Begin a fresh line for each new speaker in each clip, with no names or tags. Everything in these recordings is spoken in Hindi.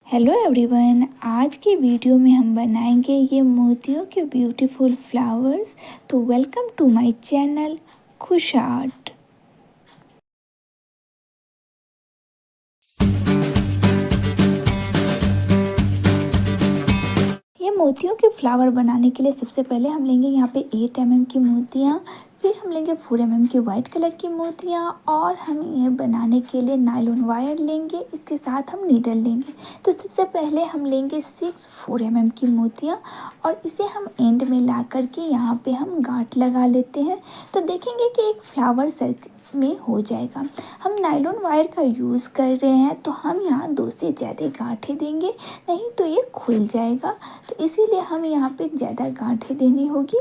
हेलो एवरीवन, आज के वीडियो में हम बनाएंगे ये मोतियों के ब्यूटीफुल फ्लावर्स। तो वेलकम टू माय चैनल खुश आर्ट। ये मोतियों के फ्लावर बनाने के लिए सबसे पहले हम लेंगे यहाँ पे 8 mm की मोतियाँ, फिर हम लेंगे 4 mm की वाइट कलर की मोतियाँ और हम ये बनाने के लिए नायलॉन वायर लेंगे। इसके साथ हम नीडल लेंगे। तो सबसे पहले हम लेंगे 6 4 mm की मोतियाँ और इसे हम एंड में ला करके यहाँ पे हम गांठ लगा लेते हैं। तो देखेंगे कि एक फ्लावर सर्कल में हो जाएगा। हम नायलॉन वायर का यूज़ कर रहे हैं तो हम यहाँ 2 से ज़्यादा गांठें देंगे, नहीं तो ये खुल जाएगा। तो इसीलिए हमें यहाँ पे ज़्यादा गांठें देनी होगी।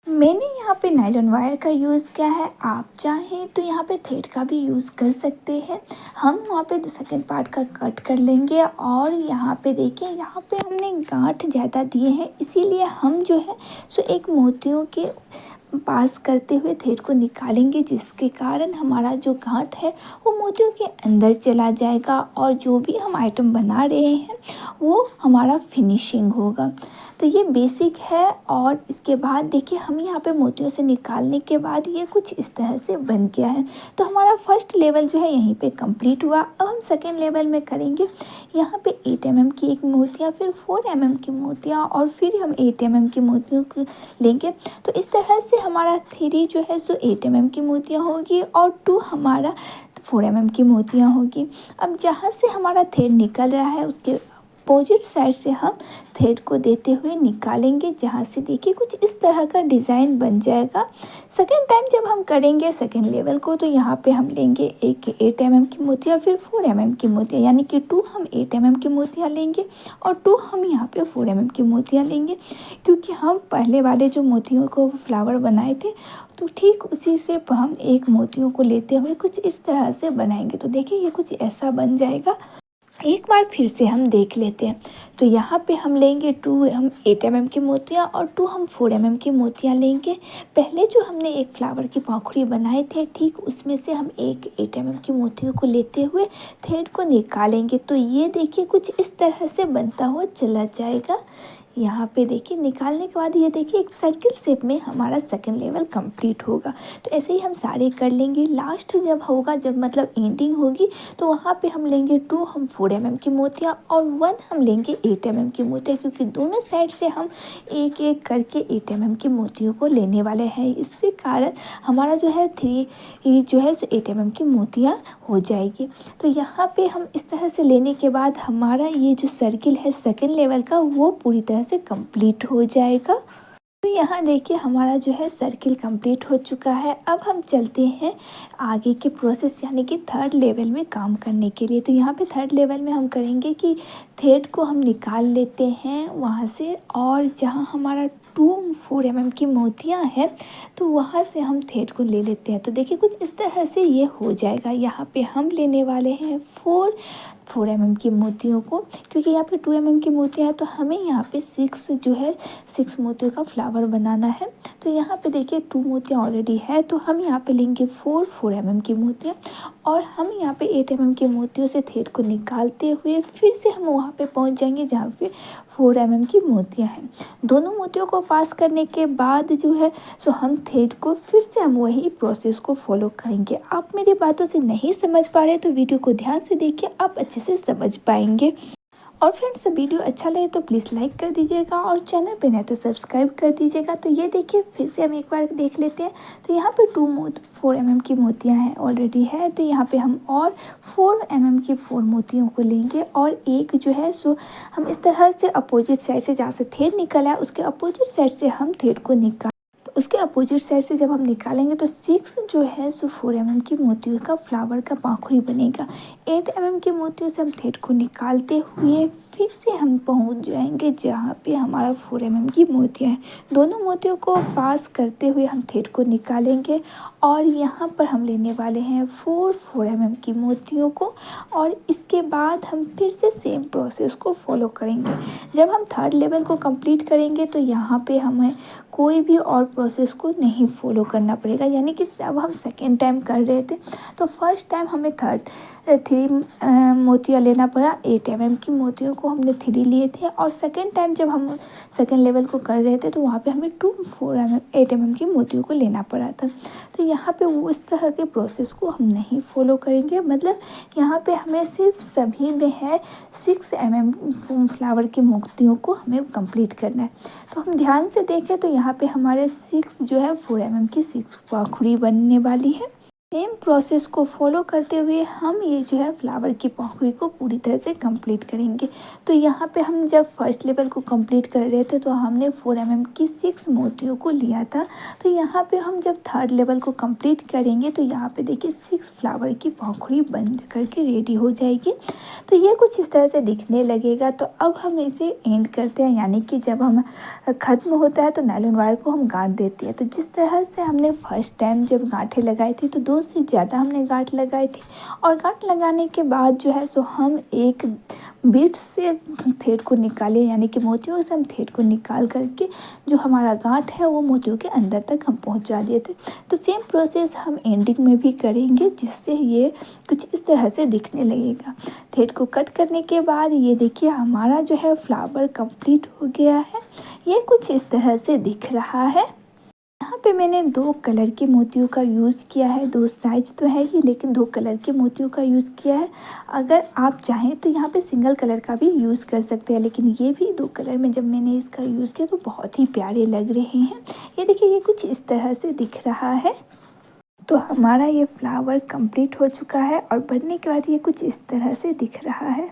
मैंने यहाँ पे नायलॉन वायर का यूज़ किया है, आप चाहें तो यहाँ पे थ्रेड का भी यूज़ कर सकते हैं। हम वहाँ पे सेकेंड पार्ट का कट कर लेंगे और यहाँ पे देखिए, यहाँ पे हमने गांठ ज़्यादा दिए हैं, इसीलिए हम जो है सो एक मोतियों के पास करते हुए थ्रेड को निकालेंगे, जिसके कारण हमारा जो गांठ है वो मोतियों के अंदर चला जाएगा और जो भी हम आइटम बना रहे हैं वो हमारा फिनिशिंग होगा। तो ये बेसिक है। और इसके बाद देखिए, हम यहाँ पे मोतियों से निकालने के बाद ये कुछ इस तरह से बन गया है। तो हमारा फर्स्ट लेवल जो है यहीं पे कंप्लीट हुआ। अब हम सेकेंड लेवल में करेंगे। यहाँ पे 8 mm की एक मोतियाँ, फिर 4 mm की मोतियाँ और फिर हम 8 mm की मोतियों को लेंगे। तो इस तरह से हमारा 3 जो है सो 8 mm की मोतियाँ होगी और 2 हमारा 4 mm की मोतियाँ होगी। अब जहाँ से हमारा थ्रेड निकल रहा है उसके अपोजिट साइड से हम थ्रेड को देते हुए निकालेंगे, जहाँ से देखिए कुछ इस तरह का डिज़ाइन बन जाएगा। सेकेंड टाइम जब हम करेंगे सेकेंड लेवल को, तो यहाँ पे हम लेंगे एक 8 mm की मोतियाँ, फिर 4 mm की मोतियाँ, यानी कि 2 हम 8 mm की मोतियाँ लेंगे और 2 हम यहाँ पे 4 mm की मोतियाँ लेंगे। क्योंकि हम पहले वाले जो मोतियों को फ्लावर बनाए थे तो ठीक उसी से हम एक मोतियों को लेते हुए कुछ इस तरह से बनाएंगे। तो देखिए ये कुछ ऐसा बन जाएगा। एक बार फिर से हम देख लेते हैं। तो यहाँ पे हम लेंगे 2 हम 8 mm की मोतियाँ और 2 हम 4 mm की मोतियाँ लेंगे। पहले जो हमने एक फ्लावर की पंखुड़ी बनाए थे, ठीक उसमें से हम एक 8 mm की मोतियों को लेते हुए थ्रेड को निकालेंगे। तो ये देखिए कुछ इस तरह से बनता हुआ चला जाएगा। यहाँ पे देखिए निकालने के बाद ये देखिए एक सर्किल शेप में हमारा सेकंड लेवल कंप्लीट होगा। तो ऐसे ही हम सारे कर लेंगे। लास्ट जब होगा, जब मतलब एंडिंग होगी, तो वहाँ पे हम लेंगे 2 हम 4 mm की मोतियाँ और 1 हम लेंगे 8 mm की मोतियाँ, क्योंकि दोनों साइड से हम एक एक करके 8 mm की मोतियों को लेने वाले हैं। इससे कारण हमारा जो है 3 जो है 8 mm की मोतियाँ हो जाएगी। तो यहाँ पे हम इस तरह से लेने के बाद हमारा ये जो सर्किल है सेकेंड लेवल का, वो पूरी तरह से कंप्लीट हो जाएगा। तो यहाँ देखिए हमारा जो है सर्किल कंप्लीट हो चुका है। अब हम चलते हैं आगे के प्रोसेस, यानी कि थर्ड लेवल में काम करने के लिए। तो यहाँ पे थर्ड लेवल में हम करेंगे कि थ्रेड को हम निकाल लेते हैं वहाँ से, और जहाँ हमारा 2 4 mm की मोतियाँ हैं तो वहाँ से हम थ्रेड को ले लेते हैं। तो देखिए कुछ इस तरह से ये हो जाएगा। यहाँ पे हम लेने वाले हैं 4 mm की मोतियों को, क्योंकि यहाँ पे 2 mm की मोतियाँ हैं तो हमें यहाँ पे 6 जो है 6 मोतियों का फ्लावर बनाना है। तो यहाँ पे देखिए 2 मोतियाँ ऑलरेडी है, तो हम यहाँ पे लेंगे 4 mm की मोतियाँ और हम यहाँ पे 8 mm के मोतियों से थ्रेड को निकालते हुए फिर से हम वहाँ पे पहुँच जाएंगे जहाँ पे 4 mm की मोतियाँ हैं। दोनों मोतियों को पास करने के बाद जो है सो हम थ्रेड को फिर से हम वही प्रोसेस को फॉलो करेंगे। आप मेरी बातों से नहीं समझ पा रहे तो वीडियो को ध्यान से देखिए, आप अच्छे से समझ पाएंगे। और फ्रेंड्स, वीडियो अच्छा लगे तो प्लीज़ लाइक कर दीजिएगा और चैनल पे नए तो सब्सक्राइब कर दीजिएगा। तो ये देखिए फिर से हम एक बार देख लेते हैं। तो यहाँ पे 4 mm की मोतियाँ हैं ऑलरेडी है, तो यहाँ पे हम और 4 mm की 4 मोतियों को लेंगे और एक जो है सो हम इस तरह से अपोजिट साइड से, जहाँ से थ्रेड निकला है उसके अपोजिट साइड से हम थ्रेड को निकाल, उसके अपोजिट साइड से जब हम निकालेंगे तो 6 जो है सो 4 mm की मोतियों का फ्लावर का पाखुड़ी बनेगा। 8 mm के मोतियों से हम थ्रेड को निकालते हुए फिर से हम पहुंच जाएंगे जहाँ पे हमारा 4 mm की मोतियाँ हैं। दोनों मोतियों को पास करते हुए हम थ्रेड को निकालेंगे और यहाँ पर हम लेने वाले हैं 4 mm की मोतियों को, और इसके बाद हम फिर से सेम प्रोसेस को फॉलो करेंगे। जब हम थर्ड लेवल को कंप्लीट करेंगे तो यहाँ पे हमें कोई भी और प्रोसेस को नहीं फॉलो करना पड़ेगा। यानी कि अब हम सेकेंड टाइम कर रहे थे तो फर्स्ट टाइम हमें थर्ड थ्री मोतियाँ लेना पड़ा। 8 mm की मोतियों को हमने 3 लिए थे और सेकेंड टाइम जब हम सेकेंड लेवल को कर रहे थे तो वहाँ पे हमें 8 mm की मोतियों को लेना पड़ा था। तो यहाँ पे वो इस तरह के प्रोसेस को हम नहीं फॉलो करेंगे, मतलब यहाँ पे हमें सिर्फ सभी में है 6 mm फ्लावर की मोतियों को हमें कंप्लीट करना है। तो हम ध्यान से देखें तो यहाँ पे हमारे 6 जो है 4 mm की 6 पाखुड़ी बनने वाली है। सेम प्रोसेस को फॉलो करते हुए हम ये जो है फ्लावर की पाखुड़ी को पूरी तरह से कंप्लीट करेंगे। तो यहाँ पे हम जब फर्स्ट लेवल को कंप्लीट कर रहे थे तो हमने 4 mm की 6 मोतियों को लिया था। तो यहाँ पे हम जब थर्ड लेवल को कंप्लीट करेंगे तो यहाँ पे देखिए 6 फ्लावर की पाखुड़ी बन करके रेडी हो जाएगी। तो ये कुछ इस तरह से दिखने लगेगा। तो अब हम इसे एंड करते हैं, यानी कि जब हम ख़त्म होता है तो नायलॉन वायर को हम गांठ देते हैं। तो जिस तरह से हमने फर्स्ट टाइम जब गांठें लगाई थी तो 2 से ज़्यादा हमने गांठ लगाई थी और गांठ लगाने के बाद जो है सो हम एक बीट से थ्रेड को निकाले, यानी कि मोतियों से हम थ्रेड को निकाल करके जो हमारा गांठ है वो मोतियों के अंदर तक हम पहुंचा दिए थे। तो सेम प्रोसेस हम एंडिंग में भी करेंगे, जिससे ये कुछ इस तरह से दिखने लगेगा। थ्रेड को कट करने के बाद ये देखिए हमारा जो है फ्लावर कंप्लीट हो गया है। ये कुछ इस तरह से दिख रहा है। यहाँ पे मैंने 2 कलर के मोतियों का यूज़ किया है। 2 साइज तो है ही, लेकिन 2 कलर के मोतियों का यूज़ किया है। अगर आप चाहें तो यहाँ पे सिंगल कलर का भी यूज़ कर सकते हैं, लेकिन ये भी 2 कलर में जब मैंने इसका यूज़ किया तो बहुत ही प्यारे लग रहे हैं। ये देखिए ये कुछ इस तरह से दिख रहा है। तो हमारा ये फ्लावर कंप्लीट हो चुका है और बनने के बाद ये कुछ इस तरह से दिख रहा है।